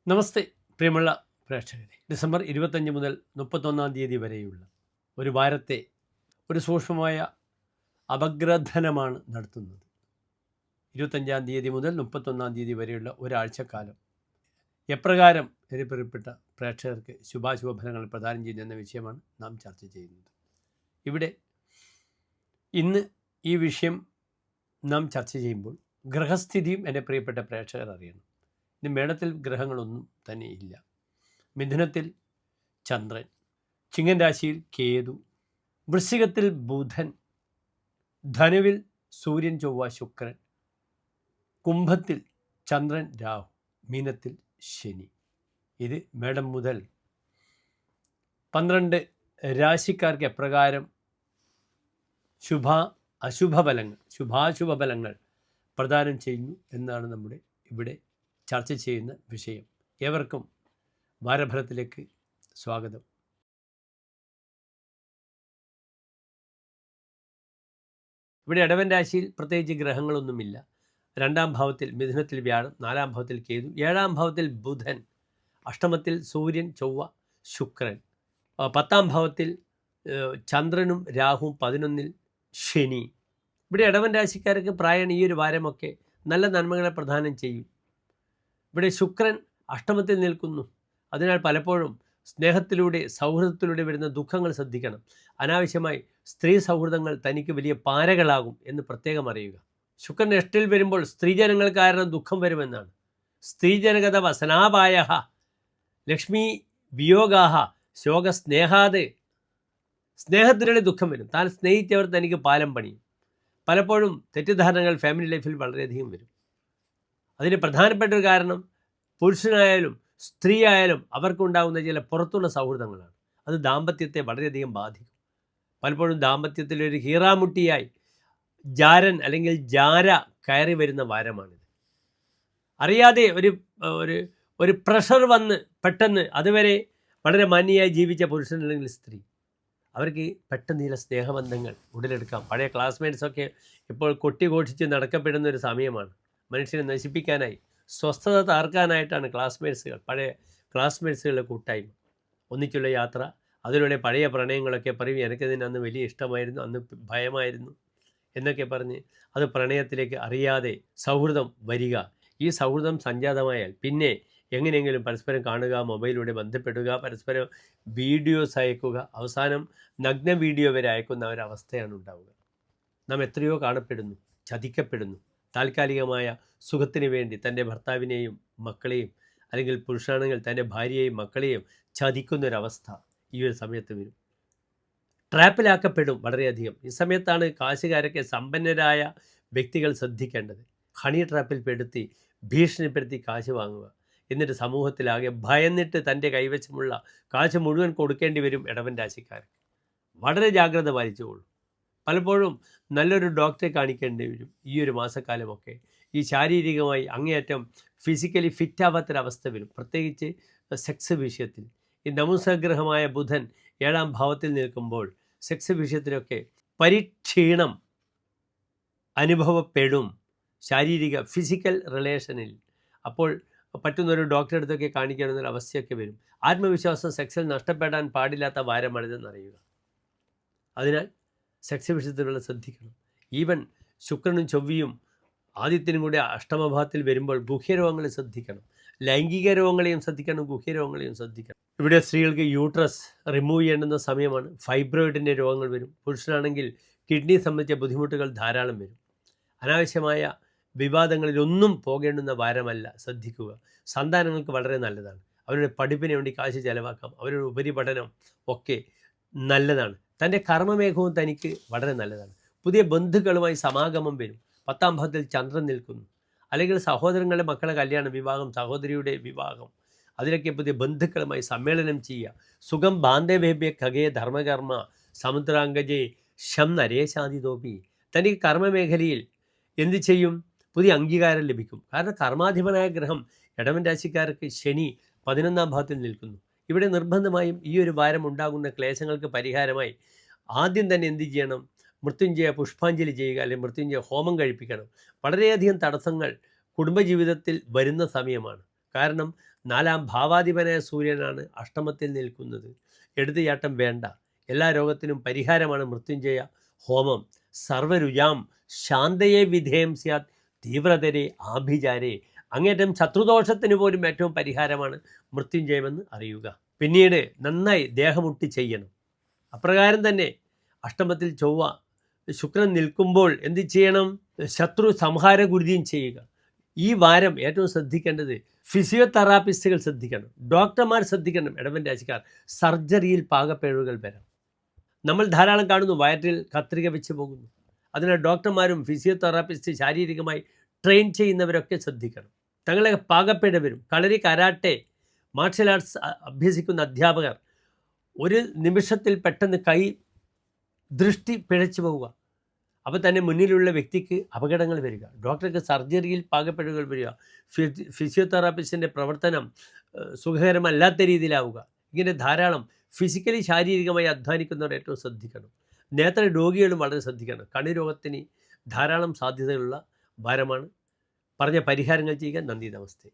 നമസ്തേ പ്രിയമുള്ള പ്രേക്ഷകരെ. ഡിസംബർ 25 മുതൽ 31 തീയതി വരെയുള്ള ഒരു വാരത്തെ ഒരു സൂക്ഷ്മമായ അപഗ്രഥനമാണ് നടത്തുന്നത്. 25 തീയതി മുതൽ 31 തീയതി വരെയുള്ള ഒരാഴ്ചക്കാലം എപ്രകാരം എൻ്റെ പ്രിയപ്പെട്ട പ്രേക്ഷകർക്ക് ശുഭാശുഭ ഫലങ്ങൾ പ്രദാനം ചെയ്യുന്ന വിഷയമാണ് നാം ചർച്ച ചെയ്യുന്നത്. ഇവിടെ ഇന്ന് ഈ വിഷയം നാം ചർച്ച ചെയ്യുമ്പോൾ ഗ്രഹസ്ഥിതിയും എൻ്റെ പ്രിയപ്പെട്ട പ്രേക്ഷകർ അറിയണം. ഇനി മേടത്തിൽ ഗ്രഹങ്ങളൊന്നും തന്നെ ഇല്ല. മിഥുനത്തിൽ ചന്ദ്രൻ, ചിങ്ങൻ രാശിയിൽ കേതു, വൃശ്ചികത്തിൽ ബുധൻ, ധനുവിൽ സൂര്യൻ ചൊവ്വ ശുക്രൻ, കുംഭത്തിൽ ചന്ദ്രൻ രാഹു, മീനത്തിൽ ശനി. ഇത് മേടം മുതൽ 12 രാശിക്കാർക്ക് എപ്രകാരം ശുഭാശുഭ ഫലങ്ങൾ പ്രദാനം ചെയ്യുന്നു എന്നാണ് നമ്മുടെ ഇവിടെ ചർച്ച ചെയ്യുന്ന വിഷയം. ഏവർക്കും വാരഫലത്തിലേക്ക് സ്വാഗതം. ഇവിടെ ഇടവൻ രാശിയിൽ പ്രത്യേകിച്ച് ഗ്രഹങ്ങളൊന്നുമില്ല. 2-ാം ഭാവത്തിൽ മിഥുനത്തിൽ വ്യാഴം, 4-ാം ഭാവത്തിൽ കേതു, 7-ാം ഭാവത്തിൽ ബുധൻ, അഷ്ടമത്തിൽ സൂര്യൻ ചൊവ്വ ശുക്രൻ, 10-ാം ഭാവത്തിൽ ചന്ദ്രനും രാഹുവും, 11-ൽ ശനി. ഇവിടെ ഇടവൻ രാശിക്കാർക്ക് പ്രായം ഈ ഒരു വാരമൊക്കെ നല്ല നന്മകളെ പ്രദാനം ചെയ്യും. ഇവിടെ ശുക്രൻ അഷ്ടമത്തിൽ നിൽക്കുന്നു. അതിനാൽ പലപ്പോഴും സ്നേഹത്തിലൂടെ സൗഹൃദത്തിലൂടെ വരുന്ന ദുഃഖങ്ങൾ ശ്രദ്ധിക്കണം. അനാവശ്യമായി സ്ത്രീ സൗഹൃദങ്ങൾ തനിക്ക് വലിയ പാരകളാകും എന്ന് പ്രത്യേകം അറിയുക. ശുക്രൻ എട്ടിൽ വരുമ്പോൾ സ്ത്രീജനങ്ങൾ കാരണം ദുഃഖം വരുമെന്നാണ്. സ്ത്രീജനകത വസനാപായ ലക്ഷ്മി വിയോഗാഹ ശോകസ്നേഹാത്. സ്നേഹത്തിലൂടെ ദുഃഖം വരും. താൻ സ്നേഹിച്ചവർ തനിക്ക് പാലം പണിയും. പലപ്പോഴും തെറ്റിദ്ധാരണകൾ ഫാമിലി ലൈഫിൽ വളരെയധികം വരും. അതിന് പ്രധാനപ്പെട്ട ഒരു കാരണം പുരുഷനായാലും സ്ത്രീ ആയാലും അവർക്കുണ്ടാകുന്ന ചില പുറത്തുള്ള സൗഹൃദങ്ങളാണ്. അത് ദാമ്പത്യത്തെ വളരെയധികം ബാധിക്കും. പലപ്പോഴും ദാമ്പത്യത്തിലൊരു ഹീറാമുട്ടിയായി ജാരൻ അല്ലെങ്കിൽ ജാര കയറി വരുന്ന വാരമാണിത്. അറിയാതെ ഒരു പ്രഷർ വന്ന് പെട്ടെന്ന് അതുവരെ വളരെ മാന്യമായി ജീവിച്ച പുരുഷൻ അല്ലെങ്കിൽ സ്ത്രീ അവർക്ക് പെട്ടെന്ന് ചില സ്നേഹബന്ധങ്ങൾ ഉടലെടുക്കാം. പഴയ ക്ലാസ്മേറ്റ്സൊക്കെ ഇപ്പോൾ കൊട്ടിഘോഷിച്ച് നടക്കപ്പെടുന്ന ഒരു സമയമാണ്. മനുഷ്യനെ നശിപ്പിക്കാനായി, സ്വസ്ഥത താർക്കാനായിട്ടാണ് പഴയ ക്ലാസ്മേറ്റ്സുകളുടെ കൂട്ടായ്മ, ഒന്നിച്ചുള്ള യാത്ര, അതിലൂടെ പഴയ പ്രണയങ്ങളൊക്കെ പറയും. എനിക്കതിന് അന്ന് വലിയ ഇഷ്ടമായിരുന്നു, അന്ന് ഭയമായിരുന്നു എന്നൊക്കെ പറഞ്ഞ് അത് പ്രണയത്തിലേക്ക് അറിയാതെ സൗഹൃദം വരിക. ഈ സൗഹൃദം സംജാതമായാൽ പിന്നെ എങ്ങനെയെങ്കിലും പരസ്പരം കാണുക, മൊബൈലിലൂടെ ബന്ധപ്പെടുക, പരസ്പരം വീഡിയോസ് അയക്കുക, അവസാനം നഗ്ന വീഡിയോ വരെ അയക്കുന്ന ഒരവസ്ഥയാണ് ഉണ്ടാവുക. നാം എത്രയോ കാണപ്പെടുന്നു, ചതിക്കപ്പെടുന്നു. താൽക്കാലികമായ സുഖത്തിന് വേണ്ടി തൻ്റെ ഭർത്താവിനെയും മക്കളെയും, അല്ലെങ്കിൽ പുരുഷനാണെങ്കിൽ തൻ്റെ ഭാര്യയെയും മക്കളെയും ചതിക്കുന്നൊരവസ്ഥ ഈ ഒരു സമയത്ത് വരും. ട്രാപ്പിലാക്കപ്പെടും വളരെയധികം. ഈ സമയത്താണ് കാശുകാരൊക്കെ സമ്പന്നരായ വ്യക്തികൾ ശ്രദ്ധിക്കേണ്ടത്. ഹണി ട്രാപ്പിൽ പെടുത്തി ഭീഷണിപ്പെടുത്തി കാശ് വാങ്ങുക. എന്നിട്ട് സമൂഹത്തിലാകെ ഭയന്നിട്ട് തൻ്റെ കൈവശമുള്ള കാശ് മുഴുവൻ കൊടുക്കേണ്ടി വരും ഇടവൻ രാശിക്കാർ. വളരെ ജാഗ്രത പാലിച്ചുകൊള്ളൂ. പലപ്പോഴും നല്ലൊരു ഡോക്ടറെ കാണിക്കേണ്ടി വരും ഈ ഒരു മാസക്കാലമൊക്കെ. ഈ ശാരീരികമായി അങ്ങേയറ്റം ഫിസിക്കലി ഫിറ്റാവാത്തൊരവസ്ഥ വരും, പ്രത്യേകിച്ച് സെക്സ് വിഷയത്തിൽ. ഈ നപുംസകഗ്രഹമായ ബുധൻ 7-ാം ഭാവത്തിൽ നിൽക്കുമ്പോൾ സെക്സ് വിഷയത്തിലൊക്കെ പരിക്ഷീണം അനുഭവപ്പെടും, ശാരീരിക ഫിസിക്കൽ റിലേഷനിൽ. അപ്പോൾ പറ്റുന്നൊരു ഡോക്ടറെ അടുത്തൊക്കെ കാണിക്കണമെന്നൊരു അവസ്ഥയൊക്കെ വരും. ആത്മവിശ്വാസം സെക്സിൽ നഷ്ടപ്പെടാൻ പാടില്ലാത്ത വാരമാണിതെന്നറിയുക. അതിനാൽ സെക്സ് വിഷയത്തിലുള്ള ശ്രദ്ധിക്കണം. ഈവൻ ശുക്രനും ചൊവ്വയും ആദിത്യനും കൂടി അഷ്ടമഭാവത്തിൽ വരുമ്പോൾ ഗുഹ്യരോഗങ്ങളെ ശ്രദ്ധിക്കണം. ലൈംഗിക രോഗങ്ങളെയും ശ്രദ്ധിക്കണം, ഗുഹ്യരോഗങ്ങളെയും ശ്രദ്ധിക്കണം. ഇവിടെ സ്ത്രീകൾക്ക് യൂട്രസ് റിമൂവ് ചെയ്യേണ്ടുന്ന സമയമാണ്. ഫൈബ്രോയിഡിൻ്റെ രോഗങ്ങൾ വരും. പുരുഷനാണെങ്കിൽ കിഡ്നി സംബന്ധിച്ച ബുദ്ധിമുട്ടുകൾ ധാരാളം വരും. അനാവശ്യമായ വിവാദങ്ങളിലൊന്നും പോകേണ്ടുന്ന വാരമല്ല, ശ്രദ്ധിക്കുക. സന്താനങ്ങൾക്ക് വളരെ നല്ലതാണ്. അവരുടെ പഠിപ്പിന് വേണ്ടി കാശ് ചെലവാക്കാം. അവരുടെ ഉപരിപഠനം ഒക്കെ നല്ലതാണ്. തൻ്റെ കർമ്മമേഘവും തനിക്ക് വളരെ നല്ലതാണ്. പുതിയ ബന്ധുക്കളുമായി സമാഗമം വരും. 10-ാം ഭാവത്തിൽ ചന്ദ്രൻ നിൽക്കുന്നു. അല്ലെങ്കിൽ സഹോദരങ്ങളുടെ മക്കളെ കല്യാണം, വിവാഹം, സഹോദരിയുടെ വിവാഹം, അതിലൊക്കെ പുതിയ ബന്ധുക്കളുമായി സമ്മേളനം ചെയ്യുക. സുഖം ബാന്ധവേഭ്യ ഖഗേ ധർമ്മകർമ്മ സമുദ്രാംഗജേ ശം നരേശാദിതോപി. തനിക്ക് കർമ്മമേഖലയിൽ എന്ത് ചെയ്യും? പുതിയ അംഗീകാരം ലഭിക്കും. കാരണം കർമാധിപനായ ഗ്രഹം ഇടവൻ രാശിക്കാർക്ക് ശനി 11-ാം ഭാവത്തിൽ നിൽക്കുന്നു. ഇവിടെ നിർബന്ധമായും ഈ ഒരു വാരം ഉണ്ടാകുന്ന ക്ലേശങ്ങൾക്ക് പരിഹാരമായി ആദ്യം തന്നെ എന്ത് ചെയ്യണം? മൃത്യുഞ്ജയ പുഷ്പാഞ്ജലി ചെയ്യുക, അല്ലെങ്കിൽ മൃത്യുഞ്ജയ ഹോമം കഴിപ്പിക്കണം. വളരെയധികം തടസ്സങ്ങൾ കുടുംബജീവിതത്തിൽ വരുന്ന സമയമാണ്. കാരണം 4-ാം ഭാവാധിപനായ സൂര്യനാണ് അഷ്ടമത്തിൽ നിൽക്കുന്നത്. എടുത്തുചാട്ടം വേണ്ട. എല്ലാ രോഗത്തിനും പരിഹാരമാണ് മൃത്യുഞ്ജയ ഹോമം. സർവരുജാം ശാന്തയെ വിധേയം സ്യാത് തീവ്രതരെ ആഭിചാരേ. അങ്ങേറ്റം ശത്രുദോഷത്തിന് പോലും ഏറ്റവും പരിഹാരമാണ് മൃത്യുഞ്ജയമെന്ന് അറിയുക. പിന്നീട് നന്നായി ദേഹമുട്ടി ചെയ്യണം. അപ്രകാരം തന്നെ അഷ്ടമത്തിൽ ചൊവ്വ ശുക്രൻ നിൽക്കുമ്പോൾ എന്ത് ചെയ്യണം? ശത്രു സംഹാര ഗുരുതിയും ചെയ്യുക. ഈ വാരം ഏറ്റവും ശ്രദ്ധിക്കേണ്ടത് ഫിസിയോതെറാപ്പിസ്റ്റുകൾ ശ്രദ്ധിക്കണം, ഡോക്ടർമാർ ശ്രദ്ധിക്കണം. ഇടവൻ രാശിക്കാർ സർജറിയിൽ പാകപ്പിഴവുകൾ വരാം. നമ്മൾ ധാരാളം കാണുന്നു, വയറ്റിൽ കത്രിക വെച്ച് പോകുന്നു. അതിനാൽ ഡോക്ടർമാരും ഫിസിയോതെറാപ്പിസ്റ്റ് ശാരീരികമായി ട്രെയിൻ ചെയ്യുന്നവരൊക്കെ ശ്രദ്ധിക്കണം. തങ്ങളെ പാകപ്പിഴ വരും. കളരി, കരാട്ടെ, മാർഷൽ ആർട്സ് അഭ്യസിക്കുന്ന അധ്യാപകർ ഒരു നിമിഷത്തിൽ പെട്ടെന്ന് ദൃഷ്ടി പിഴച്ചു പോവുക. അപ്പോൾ തന്നെ മുന്നിലുള്ള വ്യക്തിക്ക് അപകടങ്ങൾ വരിക, ഡോക്ടർക്ക് സർജറിയിൽ പാകപ്പിഴവുകൾ വരിക, ഫിസിയോതെറാപ്പിസ്റ്റിൻ്റെ പ്രവർത്തനം സുഖകരമല്ലാത്ത രീതിയിലാവുക. ഇങ്ങനെ ധാരാളം ഫിസിക്കലി ശാരീരികമായി അധ്വാനിക്കുന്നവർ ഏറ്റവും ശ്രദ്ധിക്കണം. നേത്ര രോഗികളും വളരെ ശ്രദ്ധിക്കണം. കണ്ണിരോഗത്തിന് ധാരാളം സാധ്യതകളുള്ള വാരമാണ്. പറഞ്ഞ പരിഹാരങ്ങൾ ചെയ്യുക. നന്ദി, നമസ്തേ.